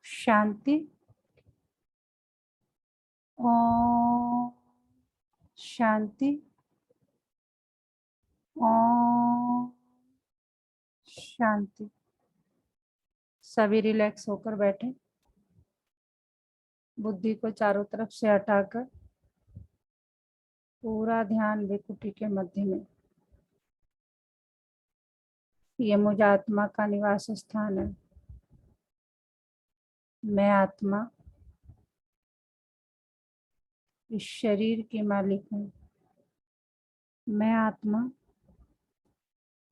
शांति। ओम शांति। ओम शांति। सभी रिलैक्स होकर बैठे, बुद्धि को चारों तरफ से हटाकर पूरा ध्यान विकुटी के मध्य में। ये मुझ आत्मा का निवास स्थान है। मैं आत्मा इस शरीर की मालिक हूँ। मैं आत्मा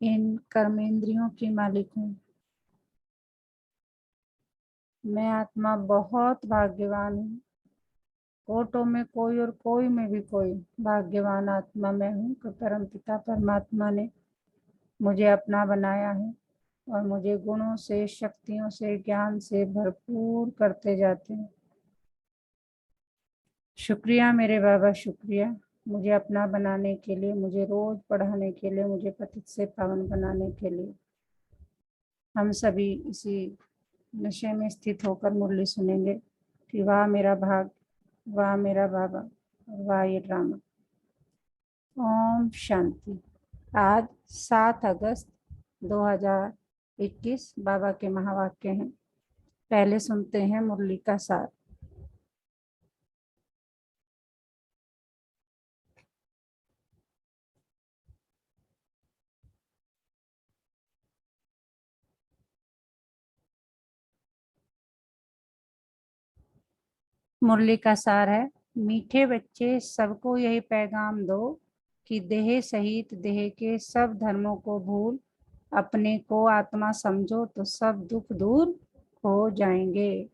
इन कर्मेंद्रियों की मालिक हूँ। मैं आत्मा बहुत भाग्यवान हूँ। कोटों में कोई और कोई में भी कोई भाग्यवान आत्मा मैं हूँ कि परमपिता परमात्मा ने मुझे अपना बनाया है और मुझे गुणों से, शक्तियों से, ज्ञान से भरपूर करते जाते हैं। शुक्रिया मेरे बाबा, शुक्रिया मुझे अपना बनाने के लिए, मुझे रोज पढ़ाने के लिए, मुझे पतित से पावन बनाने के लिए। हम सभी इसी नशे में स्थित होकर मुरली सुनेंगे कि वाह मेरा भाग, वाह मेरा बाबा, वाह ये ड्रामा। ओम शांति। आज 7 अगस्त 2021 बाबा के महावाक्य हैं। पहले सुनते हैं मुरली का सार। मुरली का सार है, मीठे बच्चे सबको यही पैगाम दो कि देह सहित देह के सब धर्मों को भूल अपने को आत्मा समझो तो सब दुख दूर हो जाएंगे।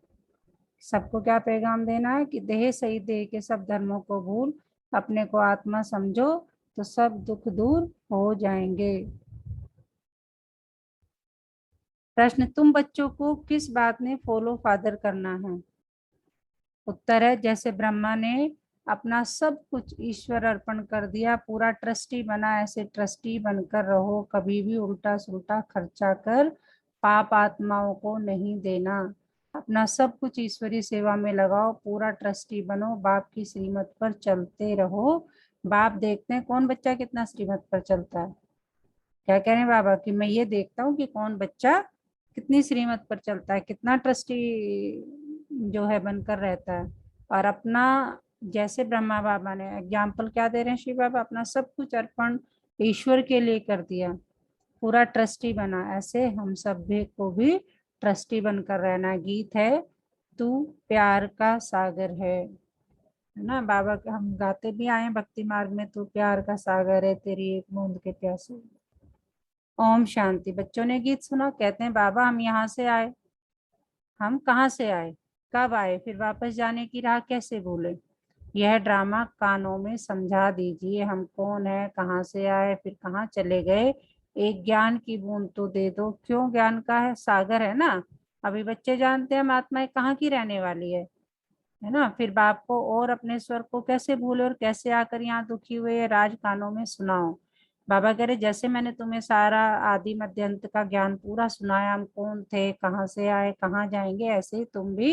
सबको क्या पैगाम देना है कि देह सहित देह के सब धर्मों को भूल अपने को आत्मा समझो तो सब दुख दूर हो जाएंगे। प्रश्न, तुम बच्चों को किस बात में फॉलो फादर करना है? उत्तर है, जैसे ब्रह्मा ने अपना सब कुछ ईश्वर अर्पण कर दिया, पूरा ट्रस्टी बना, ऐसे ट्रस्टी बनकर रहो। कभी भी उल्टा सुल्टा खर्चा कर पाप आत्माओं को नहीं देना। अपना सब कुछ ईश्वरी सेवा में लगाओ, पूरा ट्रस्टी बनो, बाप की श्रीमत पर चलते रहो। बाप देखते हैं कौन बच्चा कितना श्रीमत पर चलता है। क्या कह रहे हैं बाबा कि मैं ये देखता हूँ कि कौन बच्चा कितनी श्रीमत पर चलता है, कितना ट्रस्टी जो है बनकर रहता है। और अपना, जैसे ब्रह्मा बाबा ने एग्जाम्पल क्या दे रहे हैं शिव बाबा, अपना सब कुछ अर्पण ईश्वर के लिए कर दिया, पूरा ट्रस्टी बना, ऐसे हम सभी को भी ट्रस्टी बनकर रहना। गीत है, तू प्यार का सागर है ना बाबा, हम गाते भी आए भक्ति मार्ग में, तू प्यार का सागर है, तेरी एक बूंद के प्यासे। ओम शांति। बच्चों ने गीत सुना, कहते हैं बाबा हम यहाँ से आए, हम कहाँ से आए, कब आए, फिर वापस जाने की राह कैसे भूले। यह ड्रामा कानों में समझा दीजिए, हम कौन है, कहाँ से आए, फिर कहाँ चले गए। एक ज्ञान की बूंद तो दे दो। क्यों, ज्ञान का है सागर है ना। अभी बच्चे जानते हैं हम आत्माएं कहाँ की रहने वाली है ना। फिर बाप को और अपने स्वर को कैसे भूले और कैसे आकर यहाँ दुखी हुए, ये राज कानों में सुनाओ। बाबा कह रहे, जैसे मैंने तुम्हें सारा आदि मध्य अंत का ज्ञान पूरा सुनाया, हम कौन थे, कहाँ से आए, कहाँ जाएंगे, ऐसे ही तुम भी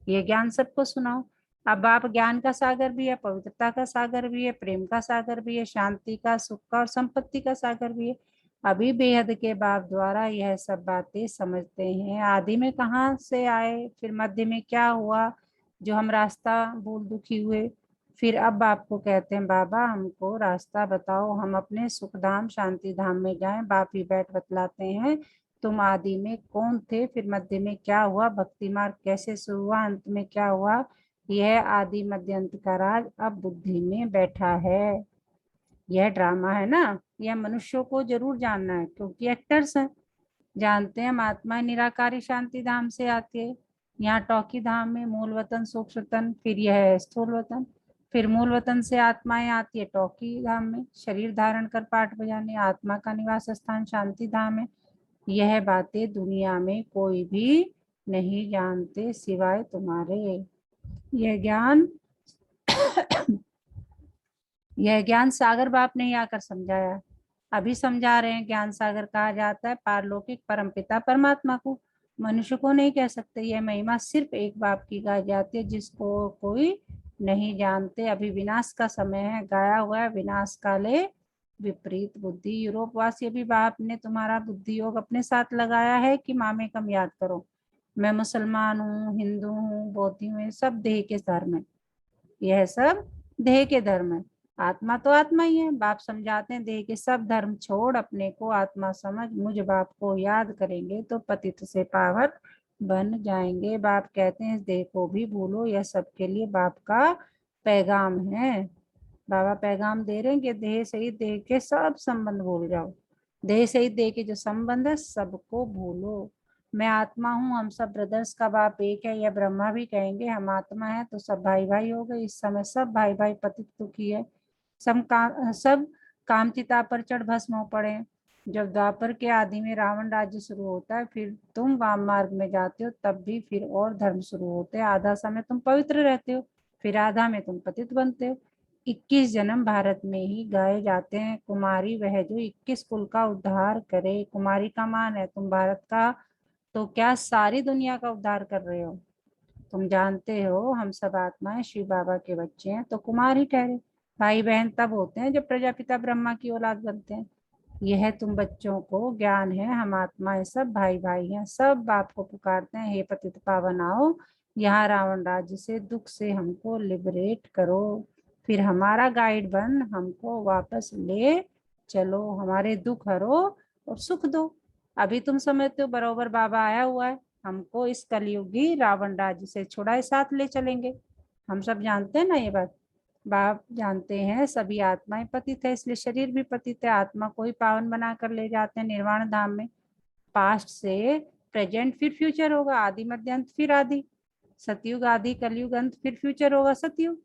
ये ज्ञान सबको सुनाओ। अब बाप ज्ञान का सागर भी है, पवित्रता का सागर भी है, प्रेम का सागर भी है, शांति का, सुख का और संपत्ति का सागर भी है। अभी बेहद के बाप द्वारा यह सब बातें समझते हैं। आदि में कहाँ से आए, फिर मध्य में क्या हुआ जो हम रास्ता भूल दुखी हुए। फिर अब बाप को कहते हैं, बाबा हमको रास्ता बताओ, हम अपने सुख धाम शांति धाम में जाएं। बाप ही बैठ बतलाते हैं, तुम आदि में कौन थे, फिर मध्य में क्या हुआ, भक्ति मार्ग कैसे शुरू हुआ, अंत में क्या हुआ। यह आदि मध्य अंत का राज अब बुद्धि में बैठा है। यह ड्रामा है ना, यह मनुष्यों को जरूर जानना है क्योंकि एक्टर्स हैं। जानते हैं हम आत्मा निराकारी शांति धाम से आती है, यहाँ टौकी धाम में मूल वतन सूक्ष्म वतन, फिर यह है स्थूल वतन। फिर मूल वतन से आत्माएं आती है टौकी धाम में, शरीर धारण कर पाठ बजाने। आत्मा का निवास स्थान शांति धाम है। यह बातें दुनिया में कोई भी नहीं जानते सिवाय तुम्हारे। यह ज्ञान यह ज्ञान सागर बाप ने ही आकर समझाया है। अभी समझा रहे हैं, ज्ञान सागर कहा जाता है पारलौकिक परमपिता परमात्मा को। मनुष्य को नहीं कह सकते। यह महिमा सिर्फ एक बाप की गाई जाती है, जिसको कोई नहीं जानते। अभी विनाश का समय है, गाया हुआ है विनाश काले विपरीत बुद्धि। यूरोपवासी, अभी बाप ने तुम्हारा बुद्धि योग अपने साथ लगाया है कि मामे कम याद करो। मैं मुसलमान हूँ, हिंदू हूँ, बौद्धी हूँ, ये सब देह के धर्म है। यह सब देह के धर्म है। आत्मा तो आत्मा ही है। बाप समझाते हैं देह के सब धर्म छोड़ अपने को आत्मा समझ मुझ बाप को याद करेंगे तो पतित से पावन बन जाएंगे। बाप कहते हैं इस देह को भी भूलो, यह सबके लिए बाप का पैगाम है। बाबा पैगाम दे रहे हैं कि देह सहित देह के सब संबंध भूल जाओ। देह सहित देह के जो संबंध है सबको भूलो। मैं आत्मा हूँ, हम सब ब्रदर्स का बाप एक है, यह ब्रह्मा भी कहेंगे। हम आत्मा है तो सब भाई भाई हो गए। इस समय सब भाई भाई पतित दुखी है। सब काम चिता पर चढ़ भस्म हो पड़े हैं। जब द्वापर के आदि में रावण राज्य शुरू होता है, फिर तुम वाम मार्ग में जाते हो, तब भी फिर और धर्म शुरू होते हैं। आधा समय तुम पवित्र रहते हो, फिर आधा में तुम पतित बनते हो। 21 जन्म भारत में ही गाए जाते हैं। कुमारी वह जो 21 कुल का उद्धार करे। कुमारी का मान है तुम भारत का, तो क्या सारी दुनिया का उद्धार कर रहे हो। तुम जानते हो हम सब आत्माएं शिव बाबा के बच्चे हैं, तो कुमार ही ठहरे। भाई बहन तब होते हैं जब प्रजापिता ब्रह्मा की औलाद बनते हैं। यह तुम बच्चों को ज्ञान है। हम आत्माएं सब भाई भाई हैं। सब बाप को पुकारते हैं, हे पतित पावन आओ यहाँ रावण राज्य से, दुख से हमको लिबरेट करो। फिर हमारा गाइड बन हमको वापस ले चलो, हमारे दुख हरो और सुख दो। अभी तुम समझते हो बरोबर बाबा आया हुआ है, हमको इस कलयुगी रावण राज्य से छुड़ाए साथ ले चलेंगे। हम सब जानते हैं ना ये बात। बाप जानते हैं सभी आत्माएं पतित है, इसलिए शरीर भी पतित है। आत्मा को ही पावन बना कर ले जाते हैं निर्वाण धाम में। पास्ट से प्रेजेंट फिर फ्यूचर होगा, आदि मध्य अंत फिर आदि। सतयुग आदि कलयुग अंत फिर फ्यूचर होगा सतयुग।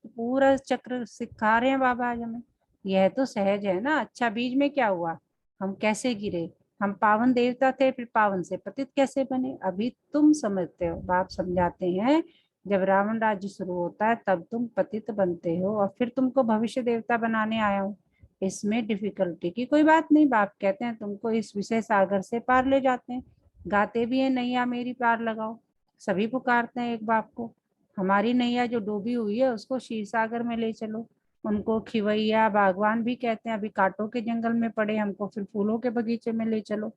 पूरा चक्र सिखा रहे हैं बाबा आज हमें। यह तो सहज है ना। अच्छा बीज में क्या हुआ, हम कैसे गिरे। हम पावन देवता थे, फिर पावन से पतित कैसे बने, अभी तुम समझते हो। बाप समझाते हैं जब रावण राज्य शुरू होता है तब तुम पतित बनते हो और फिर तुमको भविष्य देवता बनाने आया हूँ। इसमें डिफिकल्टी की कोई बात नहीं। बाप कहते हैं तुमको इस विषय सागर से पार ले जाते हैं। गाते भी है नैया मेरी पार लगाओ। सभी पुकारते हैं एक बाप को। हमारी नैया जो डूबी हुई है उसको क्षीर सागर में ले चलो। उनको खिवैया बागवान भी कहते हैं। अभी कांटों के जंगल में पड़े, हमको फिर फूलों के बगीचे में ले चलो।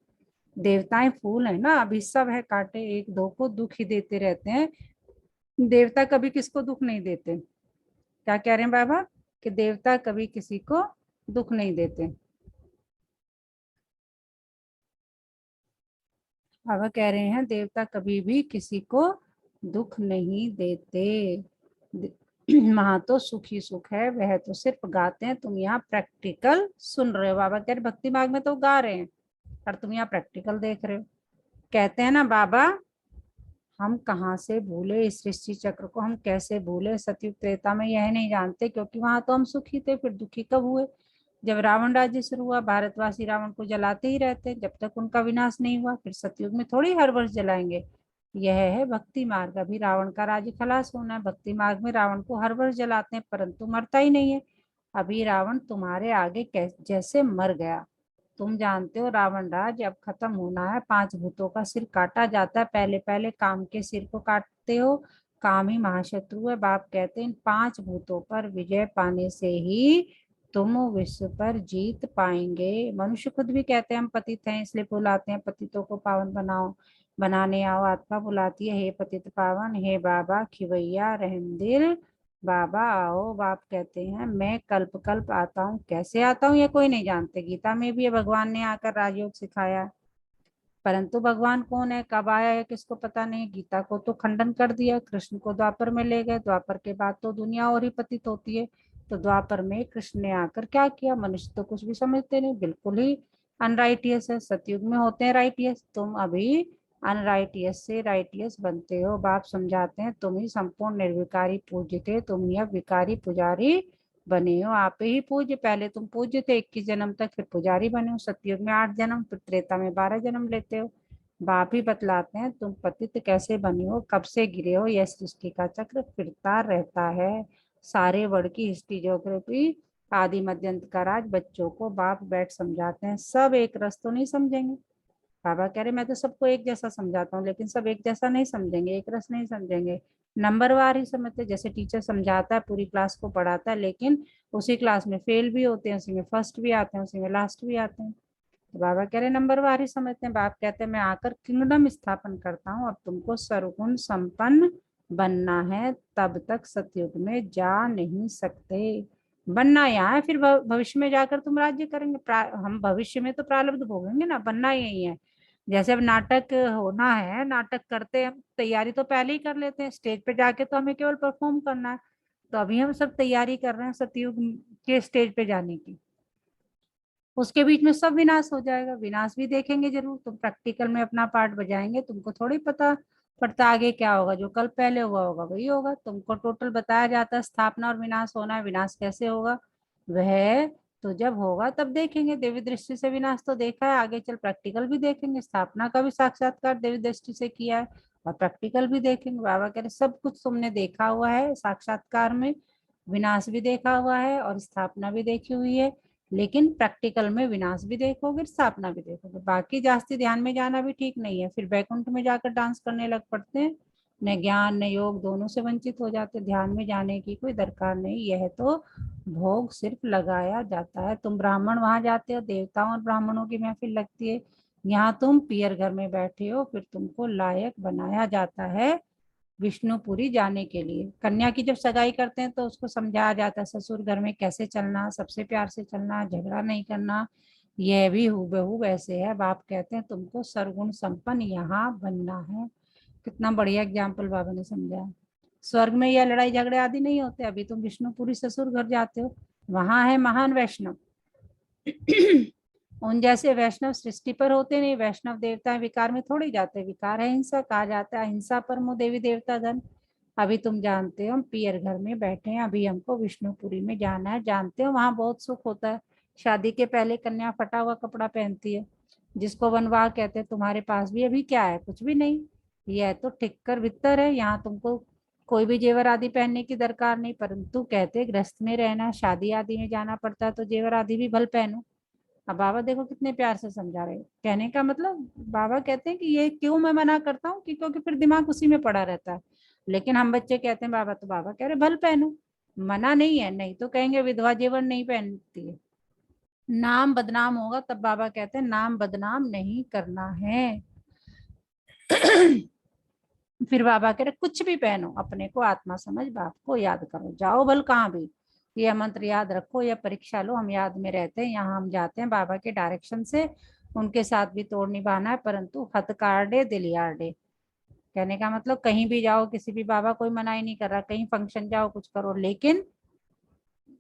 देवताएं फूल है ना, अभी सब है कांटे, एक दो को दुख ही देते रहते हैं। देवता कभी किसको दुख नहीं देते। क्या कह रहे हैं बाबा कि देवता कभी किसी को दुख नहीं देते। बाबा कह रहे हैं देवता कभी भी किसी को दुख नहीं देते। वहां तो सुख ही सुख है, वह तो सिर्फ गाते हैं, तुम यहाँ प्रैक्टिकल सुन रहे हो। बाबा कह रहे भक्ति मार्ग में तो गा रहे हैं और तुम यहाँ प्रैक्टिकल देख रहे हो। कहते हैं ना बाबा हम कहाँ से भूले इस सृष्टि चक्र को, हम कैसे भूले। सतयुग त्रेता में यह नहीं जानते, क्योंकि वहां तो हम सुखी थे, फिर दुखी कब हुए। जब रावण राज्य शुरू हुआ, भारतवासी रावण को जलाते ही रहते जब तक उनका विनाश नहीं हुआ। फिर सतयुग में थोड़ी हर वर्ष जलाएंगे। यह है भक्ति मार्ग। अभी रावण का राज्य खलास होना है। भक्ति मार्ग में रावण को हर वर्ष जलाते हैं, परंतु मरता ही नहीं है। अभी रावण तुम्हारे आगे जैसे मर गया। तुम जानते हो रावण राज अब खत्म होना है। 5 भूतों का सिर काटा जाता है। पहले पहले काम के सिर को काटते हो। काम ही महाशत्रु है। बाप कहते हैं इन 5 भूतों पर विजय पाने से ही तुम विश्व पर जीत पाएंगे। मनुष्य खुद भी कहते हैं हम पतित हैं, इसलिए बुलाते हैं पतितों को पावन बनाओ, बनाने आओ। आत्मा बुलाती है हे पतित पावन, हे बाबा खिवैया रहम दिल, बाबा आओ। बाप कहते हैं मैं कल्प कल्प आता हूँ। कैसे आता हूँ ये कोई नहीं जानते। गीता में भी ये भगवान ने आकर राजयोग सिखाया, परंतु भगवान कौन है, कब आया है, किसको पता नहीं। गीता को तो खंडन कर दिया। कृष्ण को द्वापर में ले गए। द्वापर के बाद तो दुनिया और ही पतित होती है। तो द्वापर में कृष्ण ने आकर क्या किया। मनुष्य तो कुछ भी समझते नहीं, बिल्कुल ही अनराइटियस है। सतयुग में होते हैं राइटियस, तुम अभी अनराइटियस से राइटियस बनते हो। बाप समझाते हैं तुम ही संपूर्ण निर्विकारी पूज्य थे, तुम ही अब विकारी पुजारी बने हो। आप ही पूज्य, पहले तुम पूज्य थे 21 जन्म तक, फिर पुजारी बने हो। सतयुग में 8 जन्म, फिर त्रेता में 12 जन्म लेते हो। बाप ही बतलाते हैं तुम पतित कैसे बने हो, कब से गिरे हो। यह सृष्टि का चक्र फिरता रहता है। सारे वर्ड की हिस्ट्री ज्योग्राफी आदि मध्यंत का राज बच्चों को बाप बैठ समझाते हैं। सब एक रस तो नहीं समझेंगे। बाबा कह रहे मैं तो सबको एक जैसा समझाता हूँ, लेकिन सब एक जैसा नहीं समझेंगे, एक रस नहीं समझेंगे, नंबरवार ही समझते। जैसे टीचर समझाता है, पूरी क्लास को पढ़ाता है, लेकिन उसी क्लास में फेल भी होते हैं, उसी में फर्स्ट भी आते हैं, उसी में लास्ट भी आते हैं। तो बाबा कह रहे नंबरवार ही समझते हैं। बाप कहते हैं मैं आकर किंगडम स्थापन करता हूँ, अब तुमको सर्वगुण संपन्न बनना है, तब तक सतयुग में जा नहीं सकते। बनना यहाँ है, फिर भविष्य में जाकर तुम राज्य करेंगे। हम भविष्य में तो प्रारब्ध भोगेंगे ना, बनना यही है। जैसे अब नाटक होना है, नाटक करते हैं, तैयारी तो पहले ही कर लेते हैं, स्टेज पे जाके तो हमें केवल परफॉर्म करना है। तो अभी हम सब तैयारी कर रहे हैं सतयुग के स्टेज पे जाने की। उसके बीच में सब विनाश हो जाएगा, विनाश भी देखेंगे जरूर। तुम प्रैक्टिकल में अपना पार्ट बजाएंगे, तुमको थोड़ी पता पड़ता आगे क्या होगा, जो कल पहले हुआ होगा वही होगा। तुमको टोटल बताया जाता है स्थापना और विनाश होना है। विनाश कैसे होगा वह तो जब होगा तब देखेंगे। देवी दृष्टि से विनाश तो देखा है, आगे चल प्रैक्टिकल भी देखेंगे। स्थापना का भी साक्षात्कार देवी दृष्टि से किया है, और प्रैक्टिकल भी देखेंगे। बाबा कह रहे सब कुछ तुमने देखा हुआ है साक्षात्कार में, विनाश भी देखा हुआ है और स्थापना भी देखी हुई है, लेकिन प्रैक्टिकल में विनाश भी देखोगे, स्थापना भी देखोगे। बाकी जास्ती ध्यान में जाना भी ठीक नहीं है, फिर बैकुंठ में जाकर डांस करने लग पड़ते हैं, न ज्ञान न योग दोनों से वंचित हो जाते। ध्यान में जाने की कोई दरकार नहीं, यह तो भोग सिर्फ लगाया जाता है। तुम ब्राह्मण वहां जाते हो, देवताओं और ब्राह्मणों की महफिल लगती है, यहाँ तुम पियर घर में बैठे हो, फिर तुमको लायक बनाया जाता है विष्णुपुरी जाने के लिए। कन्या की जब सगाई करते हैं तो उसको समझाया जाता है ससुर घर में कैसे चलना, सबसे प्यार से चलना, झगड़ा नहीं करना। यह भी हूबहू वैसे है। बाप कहते हैं तुमको सर्वगुण संपन्न यहाँ बनना है। कितना बढ़िया एग्जाम्पल बाबा ने समझाया। स्वर्ग में यह लड़ाई झगड़े आदि नहीं होते। अभी तुम विष्णुपुरी ससुर घर जाते हो, वहां है महान वैष्णव। उन जैसे वैष्णव सृष्टि पर होते नहीं। वैष्णव देवता विकार में थोड़ी जाते, विकार है हिंसा, कहा जाता है हिंसा पर मो देवी देवता धन। अभी तुम जानते हो हम पियर घर में बैठे हैं, अभी हमको विष्णुपुरी में जाना है। जानते हो वहां बहुत सुख होता है। शादी के पहले कन्या फटा हुआ कपड़ा पहनती है, जिसको वनवाह कहते हैं। तुम्हारे पास भी अभी क्या है, कुछ भी नहीं, यह तो टिक्कर वित्तर है। यहाँ तुमको कोई भी जेवर आदि पहनने की दरकार नहीं, परंतु कहते गृहस्थ में रहना, शादी आदि में जाना पड़ता है तो जेवर आदि भी भल पहनो। अब बाबा देखो कितने प्यार से समझा रहे हैं। कहने का मतलब बाबा कहते हैं कि ये क्यों मैं मना करता हूँ कि क्योंकि फिर दिमाग उसी में पड़ा रहता है। लेकिन हम बच्चे कहते हैं बाबा, तो बाबा कह रहे भल पहनो, मना नहीं है। नहीं तो कहेंगे विधवा जेवर नहीं पहनती है, नाम बदनाम होगा। तब बाबा कहते हैं नाम बदनाम नहीं करना है। फिर बाबा कह रहे कुछ भी पहनो, अपने को आत्मा समझ बाप को याद करो, जाओ भल कहाँ भी, यह मंत्र याद रखो, यह परीक्षा लो। हम याद में रहते हैं, यहाँ हम जाते हैं बाबा के डायरेक्शन से। उनके साथ भी तोड़ निभाना है, परंतु हथकार्डे दिल यार्डे। कहने का मतलब कहीं भी जाओ, किसी भी, बाबा कोई मनाही नहीं कर रहा, कहीं फंक्शन जाओ कुछ करो, लेकिन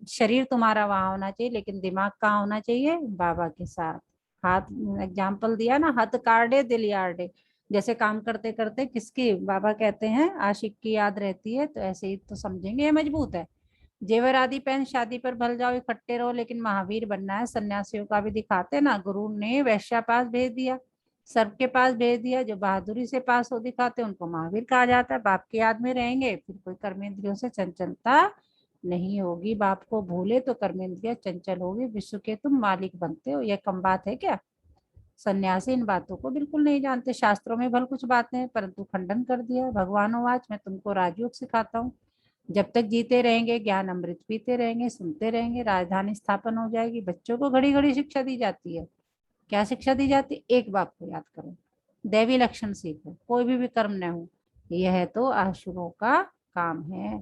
शरीर तुम्हारा वहां होना चाहिए, लेकिन दिमाग कहाँ होना चाहिए, बाबा के साथ। हाथ एग्जाम्पल दिया ना, हाथ कार्डे दिल यार्डे। जैसे काम करते करते किसकी, बाबा कहते हैं आशिक की याद रहती है, तो ऐसे ही तो समझेंगे ये मजबूत है। जेवर आदि पहन शादी पर भल जाओ, इकट्ठे रहो, लेकिन महावीर बनना है। सन्यासियों का भी दिखाते ना, गुरु ने वैश्या पास भेज दिया, सर्प के पास भेज दिया, जो बहादुरी से पास हो दिखाते उनको महावीर कहा जाता है। बाप की याद में रहेंगे, फिर कोई कर्मेंद्रियों से चंचलता नहीं होगी। बाप को भूले तो कर्मेंद्रिया चंचल होगी, विश्व के तुम मालिक बनते हो। यह कम बात है क्या। सन्यासी इन बातों को बिल्कुल नहीं जानते। शास्त्रों में भल कुछ बातें हैं, परंतु खंडन कर दिया। भगवानोवाच मैं तुमको राजयोग सिखाता हूँ, जब तक जीते रहेंगे ज्ञान अमृत पीते रहेंगे, सुनते रहेंगे, राजधानी स्थापन हो जाएगी। बच्चों को घड़ी घड़ी शिक्षा दी जाती है। क्या शिक्षा दी जाती है, एक बात को याद करो, दैवी लक्षण सीखो, कोई भी कर्म न हो, यह तो आसुरों का काम है।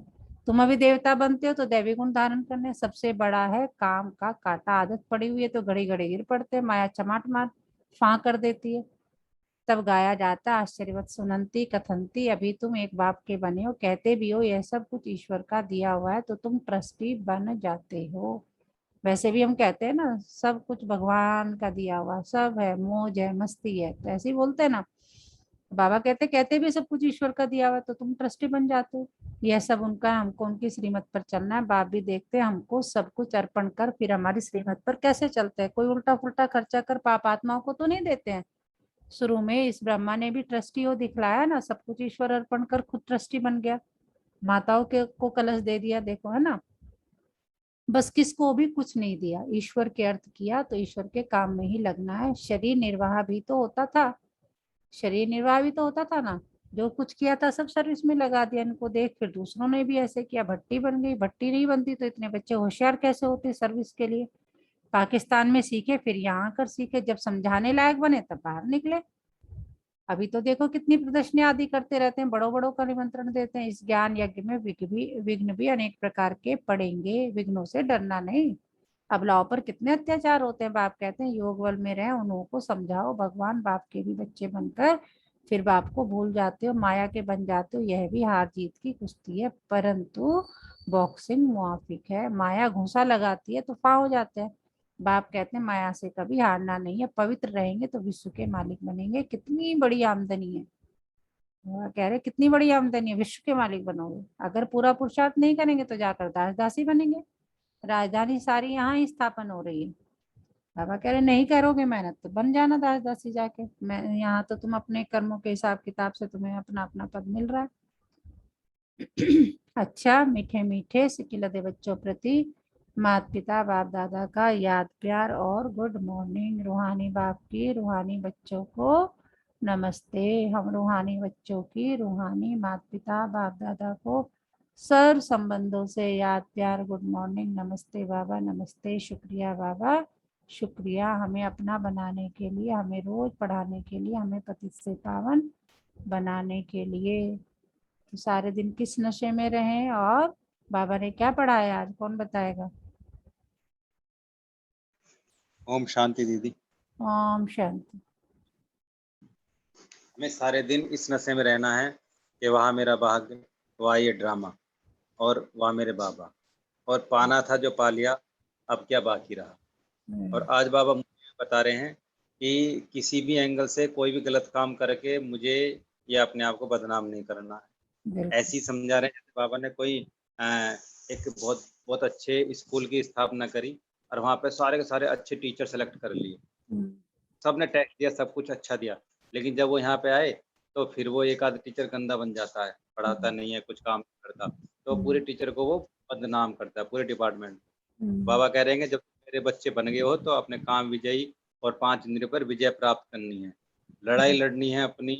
तुम अभी देवता बनते हो तो दैवी गुण धारण करने। सबसे बड़ा है काम का काटा, आदत पड़ी हुई है तो घड़ी घड़ी गिर पड़ते हैं, माया चमाट मार फां कर देती है। तब गाया जाता आश्चर्यवत सुनंती कथंती, अभी तुम एक बाप के बने हो, कहते भी हो यह सब कुछ ईश्वर का दिया हुआ है, तो तुम ट्रस्टी बन जाते हो। वैसे भी हम कहते हैं ना सब कुछ भगवान का दिया हुआ, सब है, मौज है, मस्ती है, तो ऐसे ही बोलते हैं ना। बाबा कहते कहते भी सब कुछ ईश्वर का दिया हुआ है, तो तुम ट्रस्टी बन जाते हो। यह सब उनका, हमको उनकी श्रीमत पर चलना है। बाप भी देखते हैं हमको सब कुछ अर्पण कर फिर हमारी श्रीमत पर कैसे चलते हैं। कोई उल्टा फुल्टा खर्चा कर पाप आत्माओं को तो नहीं देते हैं। शुरू में इस ब्रह्मा ने भी ट्रस्टी हो दिखलाया ना, सब कुछ ईश्वर अर्पण कर खुद ट्रस्टी बन गया, माताओं के को कलश दे दिया, देखो है ना। बस किसको भी कुछ नहीं दिया, ईश्वर के अर्थ किया तो ईश्वर के काम में ही लगना है। शरीर निर्वाह भी तो होता था, शरीर निर्वाह भी तो होता था ना, जो कुछ किया था सब सर्विस में लगा दिया। इनको देख फिर दूसरों ने भी ऐसे किया, भट्टी बन गई। भट्टी नहीं बनती तो इतने बच्चे होशियार कैसे होते सर्विस के लिए। पाकिस्तान में सीखे, फिर यहाँ आकर सीखे, जब समझाने लायक बने तब बाहर निकले। अभी तो देखो कितनी प्रदर्शनी आदि करते रहते हैं, बड़ों बड़ों का निमंत्रण देते हैं। इस ज्ञान यज्ञ में विघ्न भी अनेक प्रकार के पड़ेंगे, विघ्नों से डरना नहीं। अबलाओं पर कितने अत्याचार होते हैं। बाप कहते हैं योग बल में रहे, उन लोगों को समझाओ। भगवान बाप के भी बच्चे बनकर फिर बाप को भूल जाते हो, माया के बन जाते हो। यह भी हार जीत की कुश्ती है, परंतु बॉक्सिंग मुआफिक है। माया घूसा लगाती है तो फाव हो जाते हैं। बाप कहते हैं माया से कभी हारना नहीं है, पवित्र रहेंगे तो विश्व के मालिक बनेंगे। कितनी बड़ी आमदनी है, वो कह रहे कितनी बड़ी आमदनी है, विश्व के मालिक बनोगे। अगर पूरा पुरुषार्थ नहीं करेंगे तो जाकर दास दासी बनेंगे। राजधानी सारी यहाँ ही स्थापन हो रही है। बाबा कह रहे नहीं करोगे मेहनत तो बन जाना दास दासी जाके। मैं यहाँ तो तुम अपने कर्मों के हिसाब किताब से तुम्हें अपना अपना पद मिल रहा है। अच्छा, मीठे मीठे सिकिलदे बच्चों प्रति माता पिता बाप दादा का याद प्यार और गुड मॉर्निंग। रूहानी बाप की रूहानी बच्चों को नमस्ते। हम रूहानी बच्चों की रूहानी माता पिता बाप दादा को सर्व संबंधों से याद प्यार गुड मॉर्निंग। नमस्ते बाबा, नमस्ते, शुक्रिया बाबा, शुक्रिया हमें अपना बनाने के लिए, हमें रोज पढ़ाने के लिए, हमें पतित से पावन बनाने के लिए। तो सारे दिन किस नशे में रहे और बाबा ने क्या पढ़ाया आज, कौन बताएगा? ओम शांति दीदी। ओम शांति। हमें सारे दिन इस नशे में रहना है कि वहाँ मेरा भाग्य, वहाँ ये ड्रामा, और वहाँ मेरे बाबा, और पाना था जो पा लिया, अब क्या बाकी रहा। और आज बाबा मुझे बता रहे हैं कि किसी भी एंगल से कोई भी गलत काम करके मुझे या अपने आप को बदनाम नहीं करना है। बिल्कुल ऐसे ही समझा रहे हैं जैसे बाबा ने कोई एक बहुत बहुत अच्छे स्कूल की स्थापना करी और वहाँ पे सारे के सारे अच्छे टीचर सेलेक्ट कर लिए। सबने टेस्ट दिया, सब कुछ अच्छा दिया, लेकिन जब वो यहाँ पे आए तो फिर वो एक आध टीचर गंदा बन जाता है, पढ़ाता नहीं है, कुछ काम नहीं करता, तो पूरे टीचर को वो बदनाम करता है, पूरे डिपार्टमेंट। बाबा कह रहे हैं जब मेरे बच्चे बन गए हो तो अपने काम विजयी और 5 इंद्रियों पर विजय प्राप्त करनी है। लड़ाई लड़नी है अपनी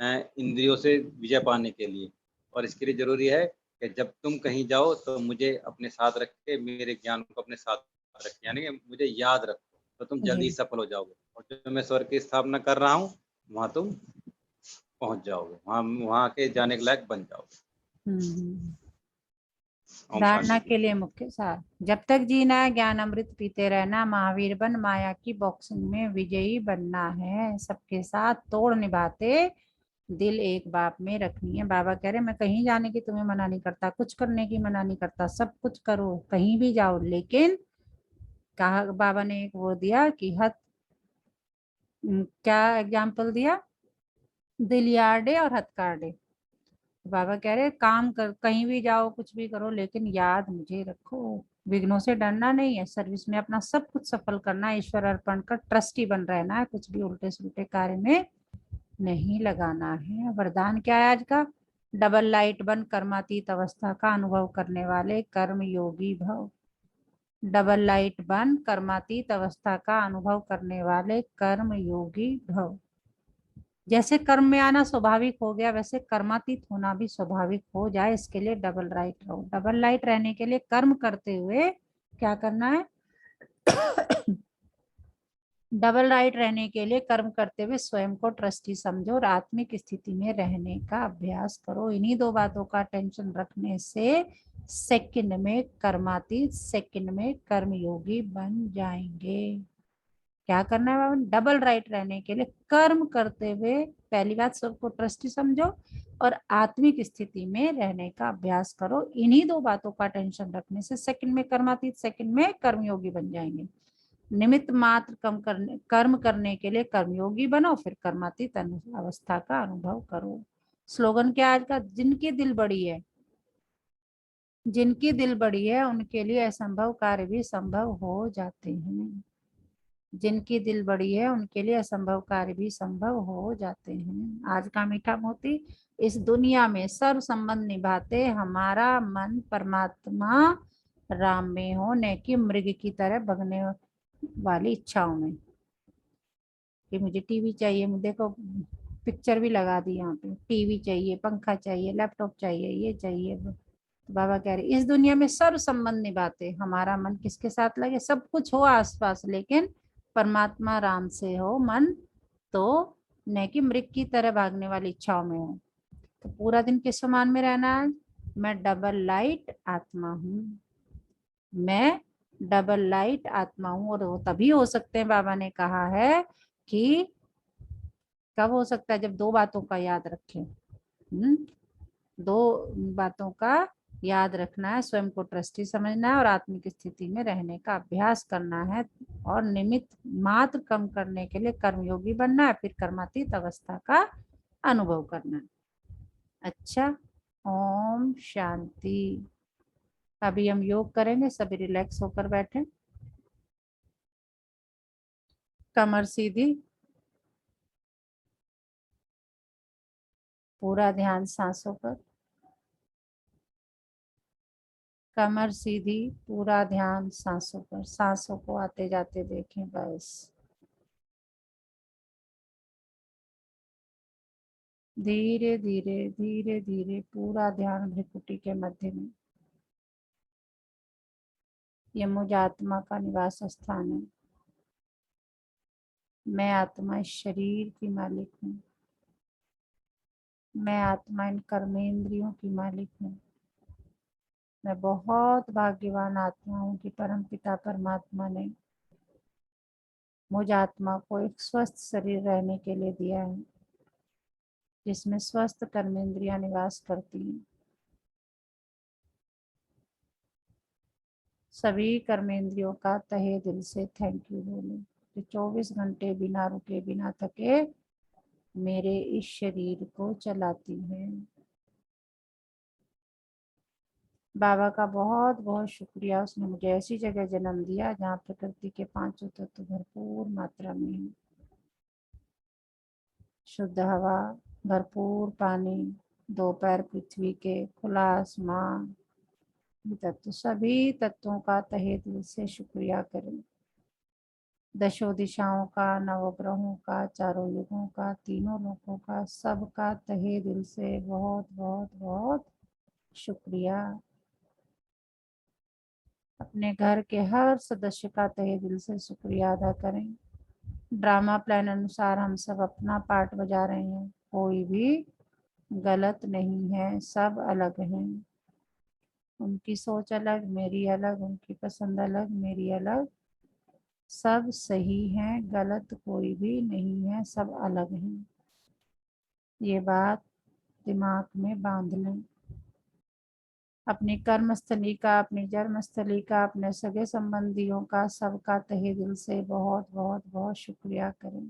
इंद्रियों से विजय पाने के लिए। और इसके लिए जरूरी है कि जब तुम कहीं जाओ तो मुझे अपने साथ रख के, मेरे ज्ञान को अपने साथ रख के, यानी कि मुझे याद रखो, तो तुम जल्दी सफल हो जाओगे। और जो मैं स्वर्ग की स्थापना कर रहा हूँ वहाँ तुम पहुँच जाओगे, वहाँ के जाने के लायक बन जाओगे। ओम धारणा शांति। के लिए मुख्य सार, जब तक जीना है ज्ञान अमृत पीते रहना, महावीर बन माया की बॉक्सिंग में विजयी बनना है। सबके साथ तोड़ निभाते दिल एक बाप में रखनी है। बाबा कह रहे मैं कहीं जाने की तुम्हें मना नहीं करता, कुछ करने की मना नहीं करता, सब कुछ करो, कहीं भी जाओ, लेकिन कहा बाबा ने एक वो दिया कि हद, क्या एग्जाम्पल दिया, दिल यार्डे और हथकार्डे। बाबा कह रहे काम कर, कहीं भी जाओ, कुछ भी करो, लेकिन याद मुझे रखो। विघ्नों से डरना नहीं है, सर्विस में अपना सब कुछ सफल करना है, ईश्वर अर्पण कर ट्रस्टी बन रहना है, कुछ भी उल्टे सुलटे कार्य में नहीं लगाना है। वरदान क्या है आज का, डबल लाइट बन कर्मातीत अवस्था का अनुभव करने वाले कर्म योगी भव। डबल लाइट बन कर्मातीत अवस्था का अनुभव करने वाले कर्म योगी भव। जैसे कर्म में आना स्वाभाविक हो गया, वैसे कर्मातीत होना भी स्वाभाविक हो जाए, इसके लिए डबल राइट रहो। डबल राइट रहने के लिए कर्म करते हुए क्या करना है? डबल राइट रहने के लिए कर्म करते हुए स्वयं को ट्रस्टी समझो और आत्मिक स्थिति में रहने का अभ्यास करो। इन्हीं दो बातों का टेंशन रखने से सेकंड में कर्मातीत, सेकंड में कर्मयोगी बन जाएंगे। क्या करना है बाबा? डबल राइट रहने के लिए कर्म करते हुए पहली बात सबको ट्रस्टी समझो और आत्मिक स्थिति में रहने का अभ्यास करो। इन्हीं दो बातों का टेंशन रखने से सेकंड में कर्मातीत, सेकंड में कर्मयोगी बन जाएंगे। निमित्त मात्र कर्म करने के लिए कर्मयोगी बनो, फिर कर्मातीत अवस्था का अनुभव करो। स्लोगन क्या आज का, जिनकी दिल बड़ी है, जिनकी दिल बड़ी है उनके लिए असंभव कार्य भी संभव हो जाते हैं। जिनकी दिल बड़ी है उनके लिए असंभव कार्य भी संभव हो जाते हैं। आज का मीठा मोती, इस दुनिया में सर्व संबंध निभाते हमारा मन परमात्मा राम में हो, न कि मृग की तरह भगने वाली इच्छाओं में कि मुझे टीवी चाहिए। मुझे देखो पिक्चर भी लगा दी यहाँ पे, टीवी चाहिए, पंखा चाहिए, लैपटॉप चाहिए, ये चाहिए। तो बाबा कह रहे इस दुनिया में सर्व संबंध निभाते, हमारा मन किसके साथ लगे, सब कुछ हो आसपास, लेकिन परमात्मा राम से हो मन, तो न कि मृग की तरह भागने वाली इच्छाओं में हो। तो पूरा दिन किस समान में रहना है? मैं डबल लाइट आत्मा हूँ, मैं डबल लाइट आत्मा हूँ। और वो तभी हो सकते हैं, बाबा ने कहा है कि कब हो सकता है, जब दो बातों का याद रखें। दो बातों का याद रखना है, स्वयं को ट्रस्टी समझना है और आत्मिक स्थिति में रहने का अभ्यास करना है, और निमित्त मात्र कम करने के लिए कर्मयोगी बनना है, फिर कर्मातीत अवस्था का अनुभव करना है। अच्छा, ओम शांति। अभी हम योग करेंगे, सभी रिलैक्स होकर बैठे, कमर सीधी, पूरा ध्यान सांसों पर, कमर सीधी, पूरा ध्यान सांसों पर, सांसों को आते जाते देखें बस। धीरे धीरे धीरे धीरे पूरा ध्यान भ्रिकुटी के मध्य में। ये मुझ आत्मा का निवास स्थान है। मैं आत्मा इस शरीर की मालिक हूँ, मैं आत्मा इन कर्मेंद्रियों की मालिक हूँ। मैं बहुत भाग्यवान आत्मा हूँ कि परमपिता परमात्मा ने मुझ आत्मा को एक स्वस्थ शरीर रहने के लिए दिया है, जिसमें स्वस्थ कर्मेंद्रियां निवास करती हैं। सभी कर्मेंद्रियों का तहे दिल से थैंक यू बोले, जो 24 घंटे बिना रुके बिना थके मेरे इस शरीर को चलाती है। बाबा का बहुत बहुत शुक्रिया, उसने मुझे ऐसी जगह जन्म दिया जहाँ प्रकृति के पांचों तत्व भरपूर मात्रा में है। शुद्ध हवा, भरपूर पानी, दोपहर पृथ्वी के, खुला आसमान, तत्व, सभी तत्वों का तहे दिल से शुक्रिया करें। दशों दिशाओं का, नवग्रहों का, चारों युगों का, तीनों लोकों का, सबका तहे दिल से बहुत बहुत बहुत शुक्रिया। अपने घर के हर सदस्य का तहे दिल से शुक्रिया अदा करें। ड्रामा प्लान अनुसार हम सब अपना पार्ट बजा रहे हैं, कोई भी गलत नहीं है, सब अलग हैं। उनकी सोच अलग, मेरी अलग, उनकी पसंद अलग, मेरी अलग, सब सही हैं, गलत कोई भी नहीं है, सब अलग हैं। ये बात दिमाग में बांध लें। अपनी कर्मस्थली का, अपनी जन्मस्थली का, अपने सगे संबंधियों का, सबका तहे दिल से बहुत बहुत बहुत शुक्रिया करें।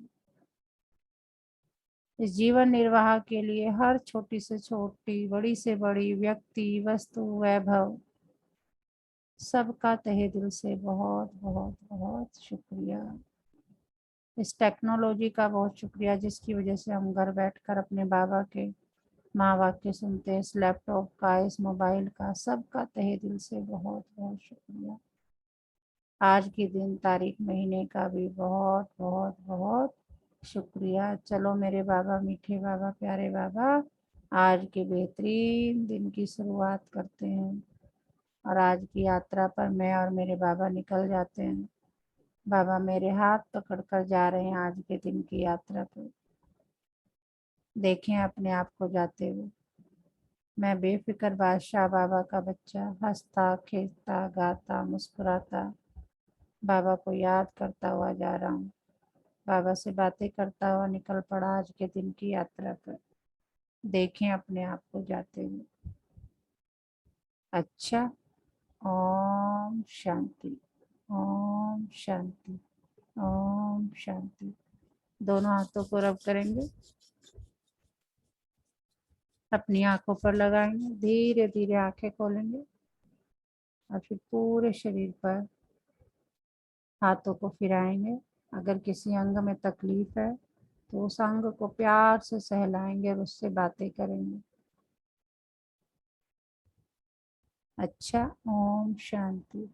इस जीवन निर्वाह के लिए हर छोटी से छोटी, बड़ी से बड़ी व्यक्ति, वस्तु, वैभव, सबका तहे दिल से बहुत बहुत बहुत शुक्रिया। इस टेक्नोलॉजी का बहुत शुक्रिया, जिसकी वजह से हम घर बैठकर अपने बाबा के महावाक्य सुनते हैं, इस लैपटॉप का, इस मोबाइल का, सबका तहे दिल से बहुत बहुत शुक्रिया। आज के दिन, तारीख, महीने का भी बहुत बहुत बहुत शुक्रिया। चलो मेरे बाबा, मीठे बाबा, प्यारे बाबा, आज के बेहतरीन दिन की शुरुआत करते हैं, और आज की यात्रा पर मैं और मेरे बाबा निकल जाते हैं। बाबा मेरे हाथ पकड़ कर जा रहे हैं आज के दिन की यात्रा पर। देखें अपने आप को जाते हुए। मैं बेफिक्र बादशाह बाबा का बच्चा, हंसता खेलता गाता मुस्कुराता बाबा को याद करता हुआ जा रहा हूँ। बाबा से बातें करता हुआ निकल पड़ा आज के दिन की यात्रा पर। देखें अपने आप को जाते हुए। अच्छा, ओम शांति, ओम शांति, ओम शांति। दोनों हाथों को रब करेंगे, अपनी आंखों पर लगाएंगे, धीरे धीरे आंखें खोलेंगे, और फिर पूरे शरीर पर हाथों को फिराएंगे। अगर किसी अंग में तकलीफ है तो उस अंग को प्यार से सहलाएंगे और उससे बातें करेंगे। अच्छा, ओम शांति।